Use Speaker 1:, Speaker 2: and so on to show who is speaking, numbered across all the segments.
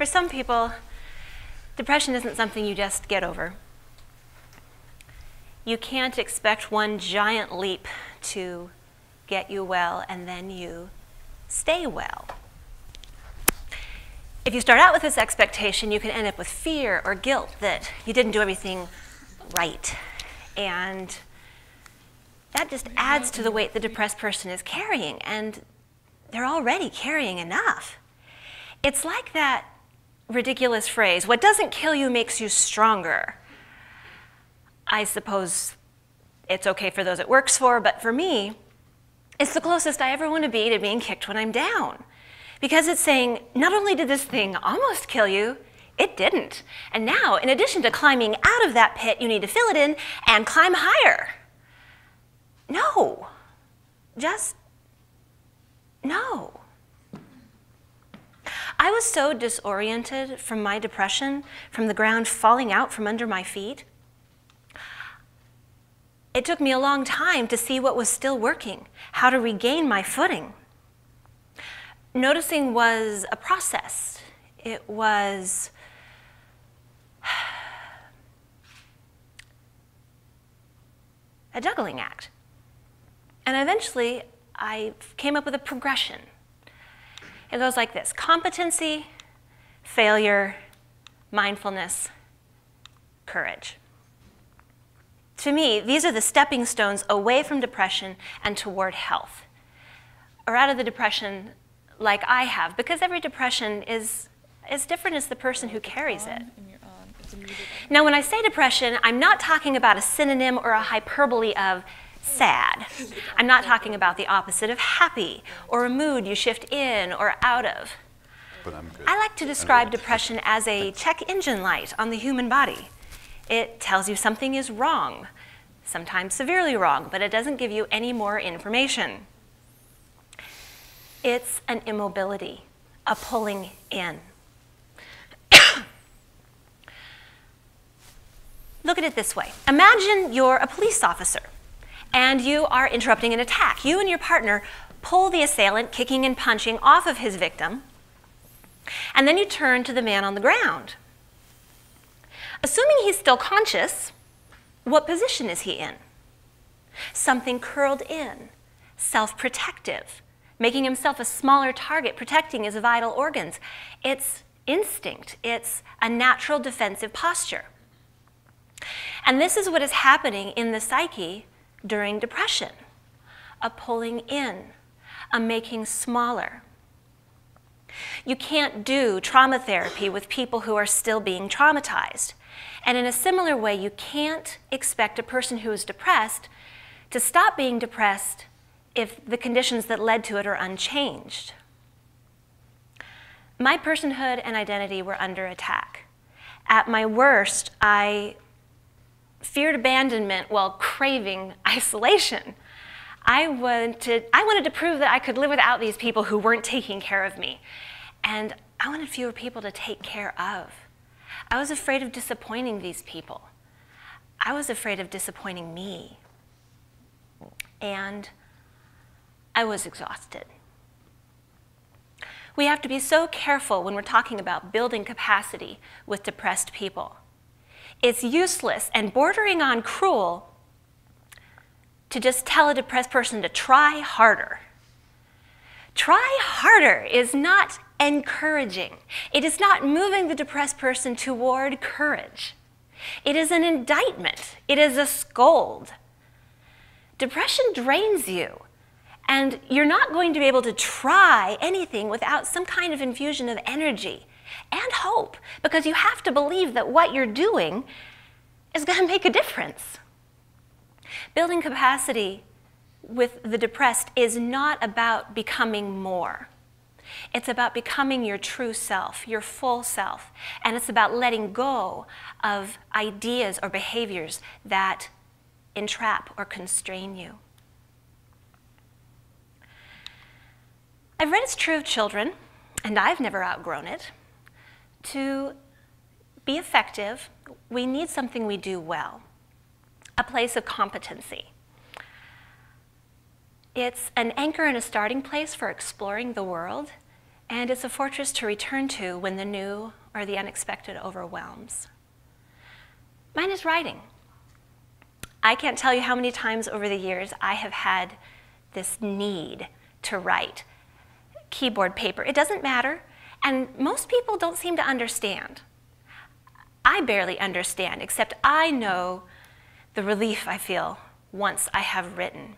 Speaker 1: For some people, depression isn't something you just get over. You can't expect one giant leap to get you well and then you stay well. If you start out with this expectation, you can end up with fear or guilt that you didn't do everything right. And that just adds to the weight the depressed person is carrying, and they're already carrying enough. It's like that ridiculous phrase, what doesn't kill you makes you stronger. I suppose it's okay for those it works for, but for me, it's the closest I ever want to be to being kicked when I'm down. Because it's saying, not only did this thing almost kill you, it didn't. And now, in addition to climbing out of that pit, you need to fill it in and climb higher. No. Just no. I was so disoriented from my depression, from the ground falling out from under my feet. It took me a long time to see what was still working, how to regain my footing. Noticing was a process. It was a juggling act. And eventually, I came up with a progression. It goes like this: competency, failure, mindfulness, courage. To me, these are the stepping stones away from depression and toward health, or out of the depression like I have, because every depression is as different as the person who carries it. Now, when I say depression, I'm not talking about a synonym or a hyperbole of sad. I'm not talking about the opposite of happy, or a mood you shift in or out of.
Speaker 2: But I'm good.
Speaker 1: I like to describe depression as a check engine light on the human body. It tells you something is wrong, sometimes severely wrong, but it doesn't give you any more information. It's an immobility, a pulling in. Look at it this way. Imagine you're a police officer and you are interrupting an attack. You and your partner pull the assailant, kicking and punching, off of his victim, and then you turn to the man on the ground. Assuming he's still conscious, what position is he in? Something curled in, self-protective, making himself a smaller target, protecting his vital organs. It's instinct. It's a natural defensive posture. And this is what is happening in the psyche during depression: a pulling in, a making smaller. You can't do trauma therapy with people who are still being traumatized. And in a similar way, you can't expect a person who is depressed to stop being depressed if the conditions that led to it are unchanged. My personhood and identity were under attack. At my worst, I feared abandonment while craving isolation. I wanted to prove that I could live without these people who weren't taking care of me. And I wanted fewer people to take care of. I was afraid of disappointing these people. I was afraid of disappointing me. And I was exhausted. We have to be so careful when we're talking about building capacity with depressed people. It's useless and bordering on cruel to just tell a depressed person to try harder. Try harder is not encouraging. It is not moving the depressed person toward courage. It is an indictment. It is a scold. Depression drains you, and you're not going to be able to try anything without some kind of infusion of energy and hope, because you have to believe that what you're doing is going to make a difference. Building capacity with the depressed is not about becoming more. It's about becoming your true self, your full self, and it's about letting go of ideas or behaviors that entrap or constrain you. I've read it's true of children, and I've never outgrown it. To be effective, we need something we do well, a place of competency. It's an anchor and a starting place for exploring the world and it's a fortress to return to when the new or the unexpected overwhelms. Mine is writing. I can't tell you how many times over the years I have had this need to write. Keyboard, paper, it doesn't matter, and most people don't seem to understand. I barely understand, except I know the relief I feel once I have written.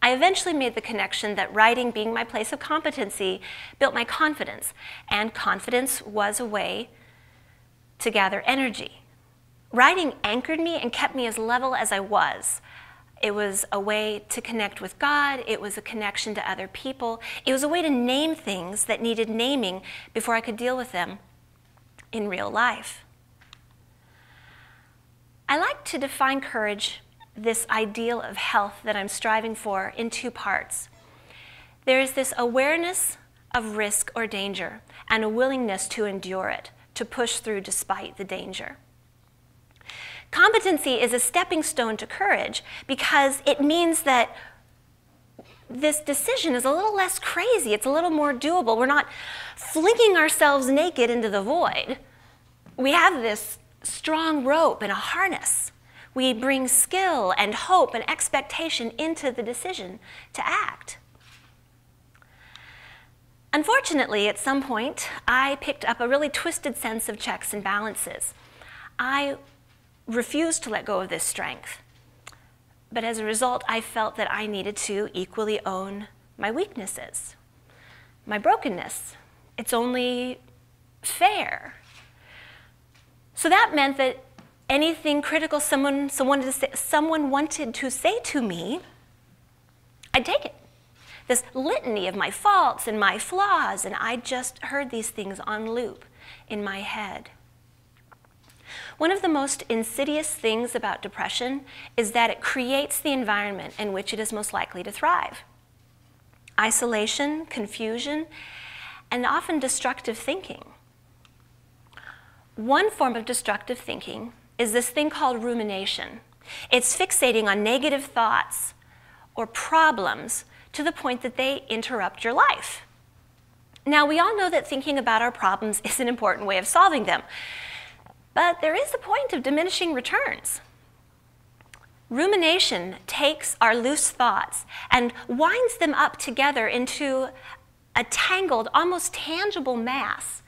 Speaker 1: I eventually made the connection that writing, being my place of competency, built my confidence, and confidence was a way to gather energy. Writing anchored me and kept me as level as I was. It was a way to connect with God. It was a connection to other people. It was a way to name things that needed naming before I could deal with them in real life. I like to define courage, this ideal of health that I'm striving for, in two parts. There is this awareness of risk or danger and a willingness to endure it, to push through despite the danger. Competency is a stepping stone to courage because it means that this decision is a little less crazy. It's a little more doable. We're not flinging ourselves naked into the void. We have this strong rope and a harness. We bring skill and hope and expectation into the decision to act. Unfortunately, at some point, I picked up a really twisted sense of checks and balances. I refused to let go of this strength. But as a result, I felt that I needed to equally own my weaknesses, my brokenness. It's only fair. So that meant that anything critical someone wanted to say to me, I'd take it. This litany of my faults and my flaws, and I just heard these things on loop in my head. One of the most insidious things about depression is that it creates the environment in which it is most likely to thrive. Isolation, confusion, and often destructive thinking. One form of destructive thinking is this thing called rumination. It's fixating on negative thoughts or problems to the point that they interrupt your life. Now, we all know that thinking about our problems is an important way of solving them. But there is a point of diminishing returns. Rumination takes our loose thoughts and winds them up together into a tangled, almost tangible mass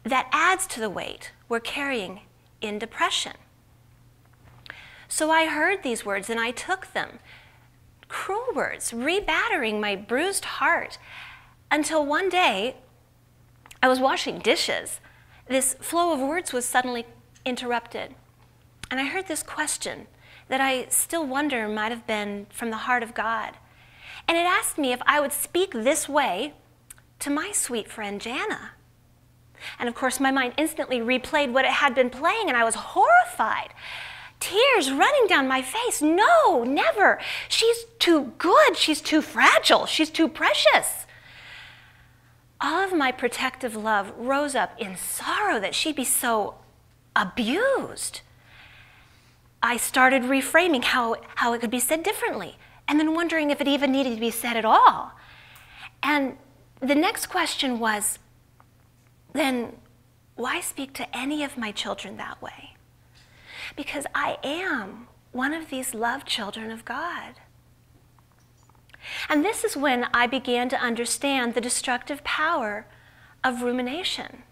Speaker 1: that adds to the weight we're carrying in depression. So I heard these words and I took them, cruel words, rebattering my bruised heart, until one day I was washing dishes. This flow of words was suddenly interrupted. And I heard this question that I still wonder might have been from the heart of God. And it asked me if I would speak this way to my sweet friend Jana. And of course, my mind instantly replayed what it had been playing, and I was horrified. Tears running down my face. No, never. She's too good. She's too fragile. She's too precious. All of my protective love rose up in sorrow that she'd be so abused. I started reframing how it could be said differently, and then wondering if it even needed to be said at all. And the next question was, then why speak to any of my children that way? Because I am one of these loved children of God. And this is when I began to understand the destructive power of rumination.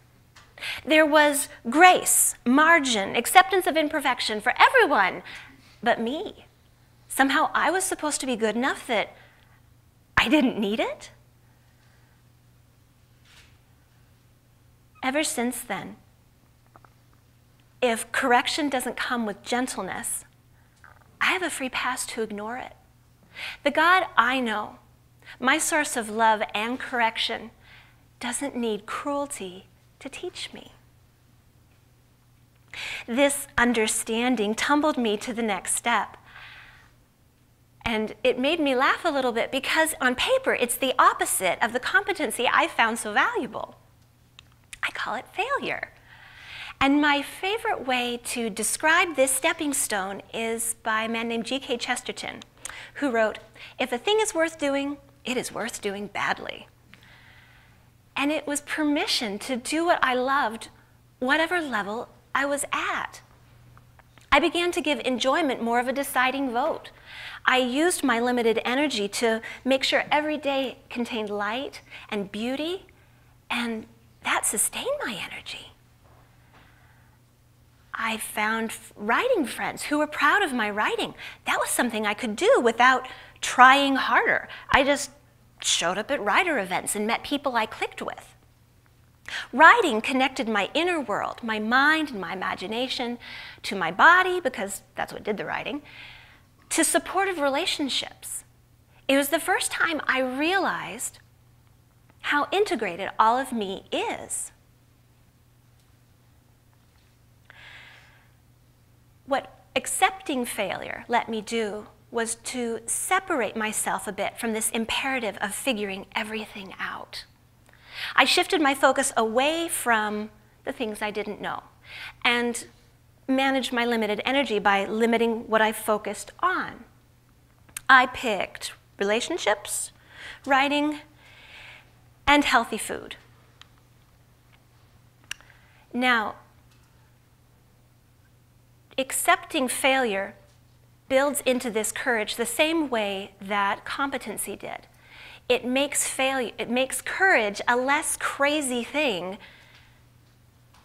Speaker 1: There was grace, margin, acceptance of imperfection for everyone but me. Somehow I was supposed to be good enough that I didn't need it. Ever since then, if correction doesn't come with gentleness, I have a free pass to ignore it. The God I know, my source of love and correction, doesn't need cruelty to teach me. This understanding tumbled me to the next step. And it made me laugh a little bit because on paper, it's the opposite of the competency I found so valuable. I call it failure. And my favorite way to describe this stepping stone is by a man named G.K. Chesterton, who wrote, "If a thing is worth doing, it is worth doing badly." And it was permission to do what I loved, whatever level I was at. I began to give enjoyment more of a deciding vote. I used my limited energy to make sure every day contained light and beauty, and that sustained my energy. I found writing friends who were proud of my writing. That was something I could do without trying harder. I just showed up at writer events and met people I clicked with. Writing connected my inner world, my mind and my imagination, to my body, because that's what did the writing, to supportive relationships. It was the first time I realized how integrated all of me is. What accepting failure let me do was to separate myself a bit from this imperative of figuring everything out. I shifted my focus away from the things I didn't know and managed my limited energy by limiting what I focused on. I picked relationships, writing, and healthy food. Now, accepting failure builds into this courage the same way that competency did. It makes courage a less crazy thing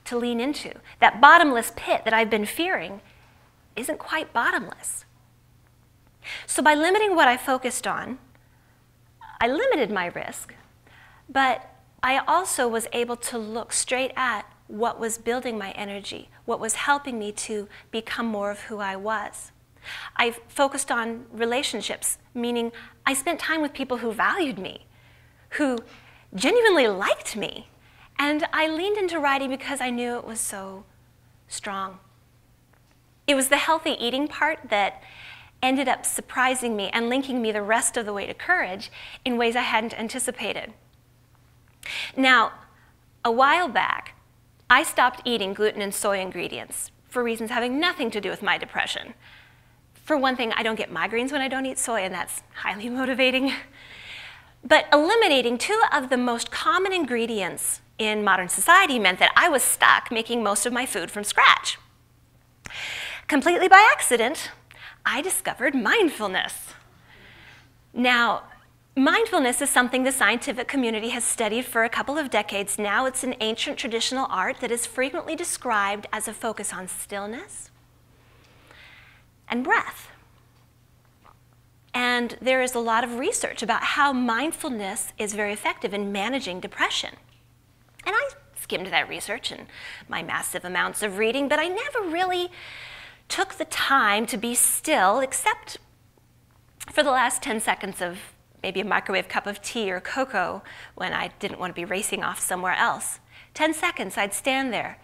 Speaker 1: to lean into. That bottomless pit that I've been fearing isn't quite bottomless. So by limiting what I focused on, I limited my risk, but I also was able to look straight at what was building my energy, what was helping me to become more of who I was. I focused on relationships, meaning I spent time with people who valued me, who genuinely liked me, and I leaned into writing because I knew it was so strong. It was the healthy eating part that ended up surprising me and linking me the rest of the way to courage in ways I hadn't anticipated. Now, a while back, I stopped eating gluten and soy ingredients for reasons having nothing to do with my depression. For one thing, I don't get migraines when I don't eat soy, and that's highly motivating. But eliminating two of the most common ingredients in modern society meant that I was stuck making most of my food from scratch. Completely by accident, I discovered mindfulness. Now, mindfulness is something the scientific community has studied for a couple of decades now. It's an ancient traditional art that is frequently described as a focus on stillness and breath. And there is a lot of research about how mindfulness is very effective in managing depression. And I skimmed that research in my massive amounts of reading, but I never really took the time to be still, except for the last 10 seconds of maybe a microwave cup of tea or cocoa when I didn't want to be racing off somewhere else. 10 seconds, I'd stand there,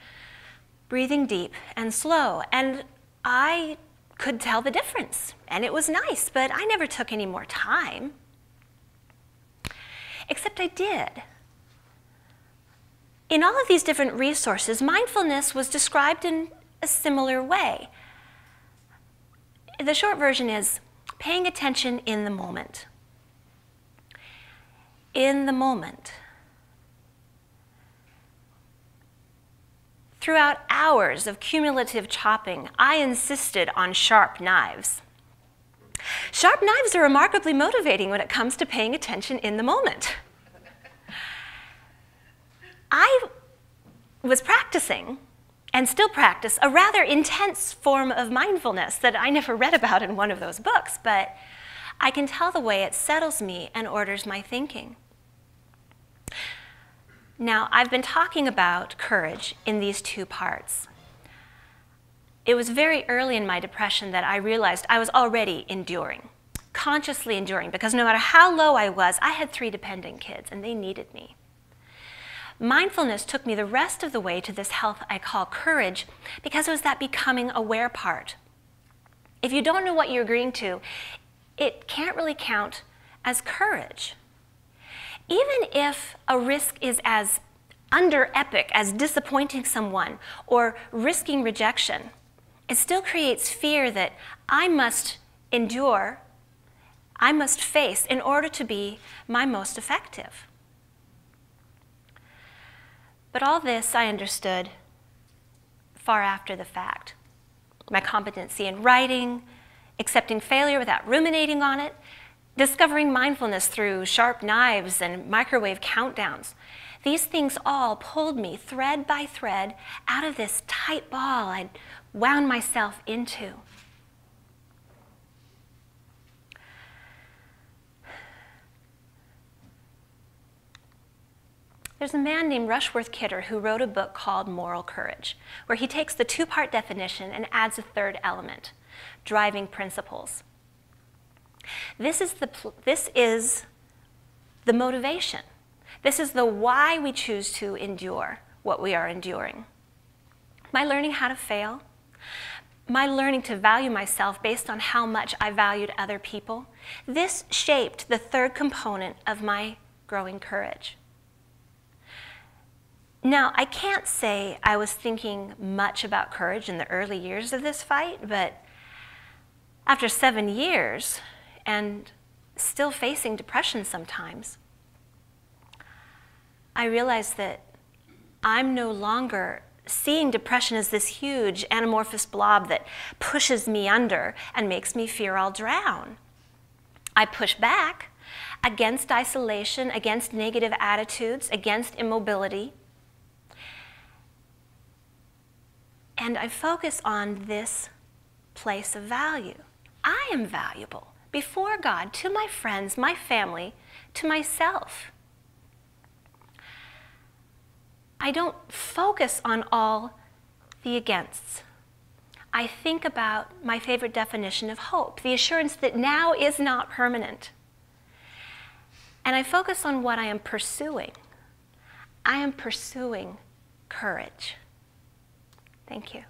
Speaker 1: breathing deep and slow, and I could tell the difference. And it was nice, but I never took any more time. Except I did. In all of these different resources, mindfulness was described in a similar way. The short version is paying attention in the moment. In the moment. Throughout hours of cumulative chopping, I insisted on sharp knives. Sharp knives are remarkably motivating when it comes to paying attention in the moment. I was practicing, and still practice, a rather intense form of mindfulness that I never read about in one of those books, but I can tell the way it settles me and orders my thinking. Now, I've been talking about courage in these two parts. It was very early in my depression that I realized I was already enduring, consciously enduring, because no matter how low I was, I had 3 dependent kids, and they needed me. Mindfulness took me the rest of the way to this health I call courage, because it was that becoming aware part. If you don't know what you're agreeing to, it can't really count as courage. Even if a risk is as under-epic as disappointing someone or risking rejection, it still creates fear that I must endure, I must face in order to be my most effective. But all this I understood far after the fact. My competency in writing, accepting failure without ruminating on it, discovering mindfulness through sharp knives and microwave countdowns. These things all pulled me thread by thread out of this tight ball I'd wound myself into. There's a man named Rushworth Kidder who wrote a book called Moral Courage, where he takes the two-part definition and adds a third element, driving principles. This is the motivation. This is the why we choose to endure what we are enduring. My learning how to fail, my learning to value myself based on how much I valued other people, this shaped the third component of my growing courage. Now, I can't say I was thinking much about courage in the early years of this fight, but after 7 years and still facing depression sometimes, I realized that I'm no longer seeing depression as this huge anamorphous blob that pushes me under and makes me fear I'll drown. I push back against isolation, against negative attitudes, against immobility. And I focus on this place of value. I am valuable before God, to my friends, my family, to myself. I don't focus on all the againsts. I think about my favorite definition of hope, the assurance that now is not permanent. And I focus on what I am pursuing. I am pursuing courage. Thank you.